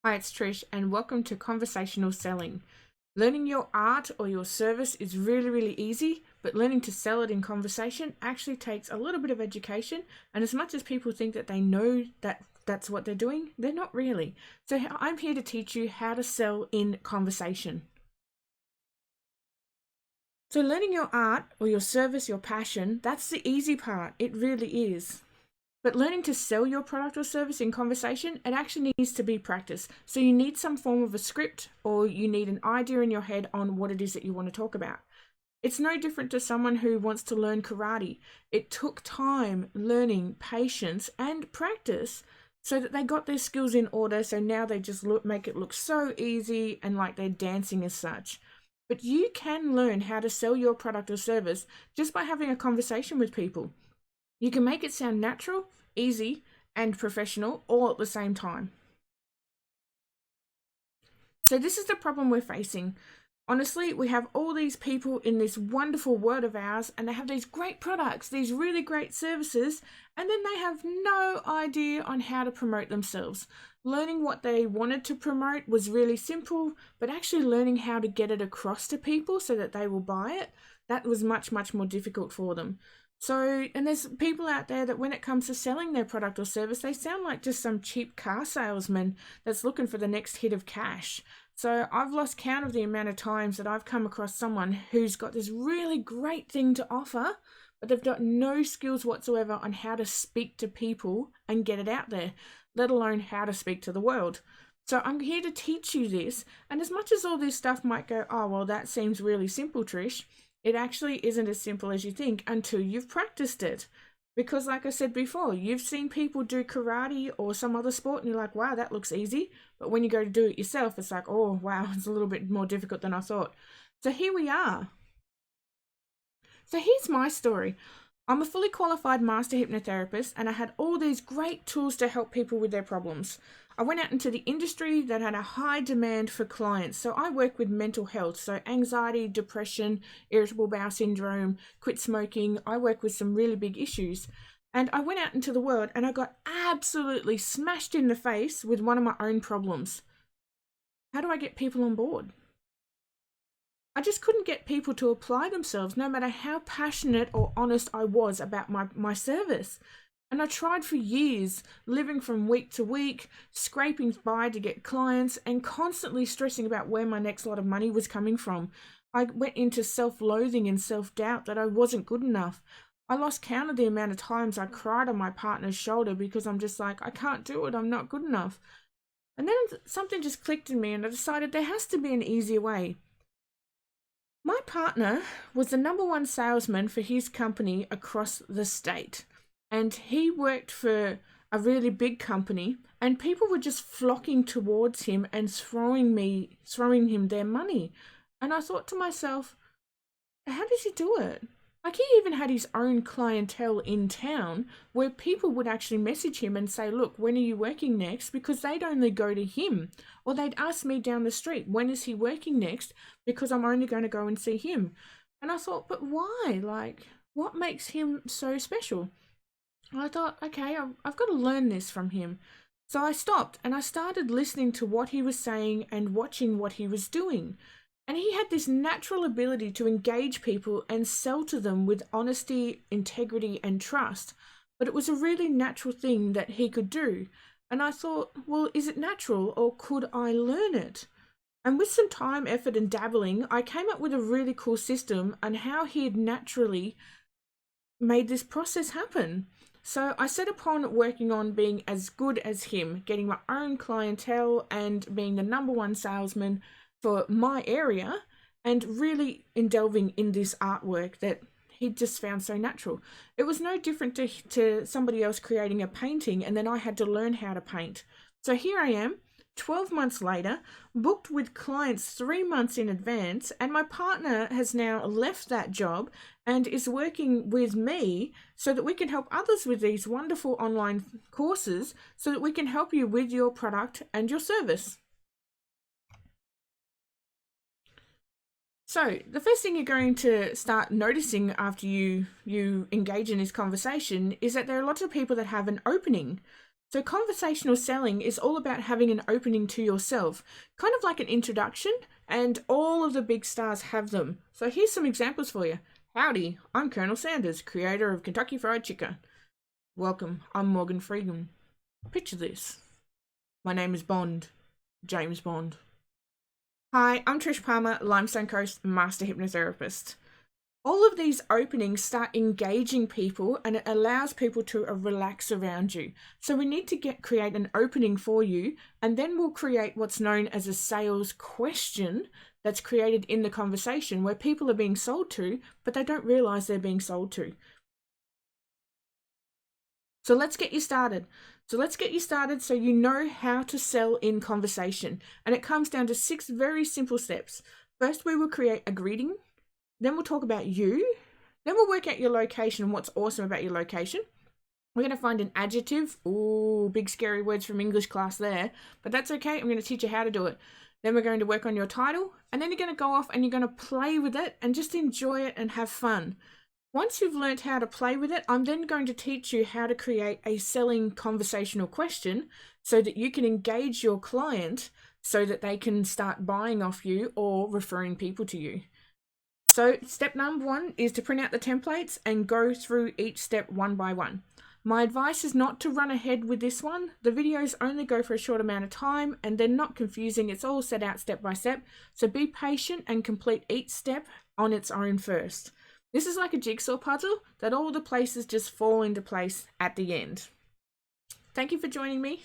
Hi, it's Trish, and welcome to Conversational Selling. Learning your art or your service is really, really easy, but learning to sell it in conversation actually takes a little bit of education. And as much as people think that they know that that's what they're doing, they're not really. So I'm here to teach you how to sell in conversation. So learning your art or your service, your passion, that's the easy part. It really is. But learning to sell your product or service in conversation, it actually needs to be practice. So you need some form of a script or you need an idea in your head on what it is that you want to talk about. It's no different to someone who wants to learn karate. It took time, learning, patience, and practice so that they got their skills in order. So now they just make it look so easy and like they're dancing as such. But you can learn how to sell your product or service just by having a conversation with people. You can make it sound natural, easy, and professional all at the same time. So this is the problem we're facing. Honestly, we have all these people in this wonderful world of ours, and they have these great products, these really great services, and then they have no idea on how to promote themselves. Learning what they wanted to promote was really simple, but actually learning how to get it across to people so that they will buy it, that was much, much more difficult for them. So, and there's people out there that when it comes to selling their product or service, they sound like just some cheap car salesman that's looking for the next hit of cash. So I've lost count of the amount of times that I've come across someone who's got this really great thing to offer, but they've got no skills whatsoever on how to speak to people and get it out there, let alone how to speak to the world. So I'm here to teach you this. And as much as all this stuff might go, oh, well, that seems really simple, Trish, it actually isn't as simple as you think until you've practiced it. Because, like I said before, you've seen people do karate or some other sport and you're like, wow, that looks easy. But when you go to do it yourself, it's like, oh, wow, it's a little bit more difficult than I thought. So here we are. So here's my story. I'm a fully qualified master hypnotherapist and I had all these great tools to help people with their problems. I went out into the industry that had a high demand for clients. So I work with mental health, so anxiety, depression, irritable bowel syndrome, quit smoking. I work with some really big issues. And I went out into the world and I got absolutely smashed in the face with one of my own problems. How do I get people on board? I just couldn't get people to apply themselves, no matter how passionate or honest I was about my service. And I tried for years, living from week to week, scraping by to get clients, and constantly stressing about where my next lot of money was coming from. I went into self loathing and self doubt that I wasn't good enough. I lost count of the amount of times I cried on my partner's shoulder because I'm just like, I can't do it, I'm not good enough. And then something just clicked in me, and I decided there has to be an easier way. My partner was the number one salesman for his company across the state. And he worked for a really big company, and people were just flocking towards him and throwing him their money. And I thought to myself, how does he do it? Like, he even had his own clientele in town where people would actually message him and say, look, when are you working next? Because they'd only go to him. Or they'd ask me down the street, when is he working next? Because I'm only going to go and see him. And I thought, but why? Like, what makes him so special? And I thought, okay, I've got to learn this from him. So I stopped and I started listening to what he was saying and watching what he was doing. And he had this natural ability to engage people and sell to them with honesty, integrity, and trust. But it was a really natural thing that he could do. And I thought, well, is it natural or could I learn it? And with some time, effort, and dabbling, I came up with a really cool system on how he had naturally made this process happen. So I set upon working on being as good as him, getting my own clientele and being the number one salesman for my area, and really delving in this artwork that he just found so natural. It was no different to somebody else creating a painting and then I had to learn how to paint. So here I am, 12 months later, booked with clients 3 months in advance, and my partner has now left that job and is working with me so that we can help others with these wonderful online courses so that we can help you with your product and your service. So the first thing you're going to start noticing after you engage in this conversation is that there are lots of people that have an opening. So conversational selling is all about having an opening to yourself, kind of like an introduction, and all of the big stars have them. So here's some examples for you. Howdy, I'm Colonel Sanders, creator of Kentucky Fried Chicken. Welcome, I'm Morgan Freeman. Picture this. My name is Bond, James Bond. Hi, I'm Trish Palmer, Limestone Coast Master Hypnotherapist. All of these openings start engaging people, and it allows people to relax around you. So we need to create an opening for you, and then we'll create what's known as a sales question that's created in the conversation where people are being sold to, but they don't realize they're being sold to. So let's get you started. So you know how to sell in conversation. And it comes down to 6 very simple steps. First, we will create a greeting. Then we'll talk about you. Then we'll work out your location and what's awesome about your location. We're going to find an adjective. Ooh, big scary words from English class there. But that's okay. I'm going to teach you how to do it. Then we're going to work on your title. And then you're going to go off and you're going to play with it and just enjoy it and have fun. Once you've learned how to play with it, I'm then going to teach you how to create a selling conversational question so that you can engage your client so that they can start buying off you or referring people to you. So step number 1 is to print out the templates and go through each step one by one. My advice is not to run ahead with this one. The videos only go for a short amount of time and they're not confusing. It's all set out step by step. So be patient and complete each step on its own first. This is like a jigsaw puzzle that all the places just fall into place at the end. Thank you for joining me.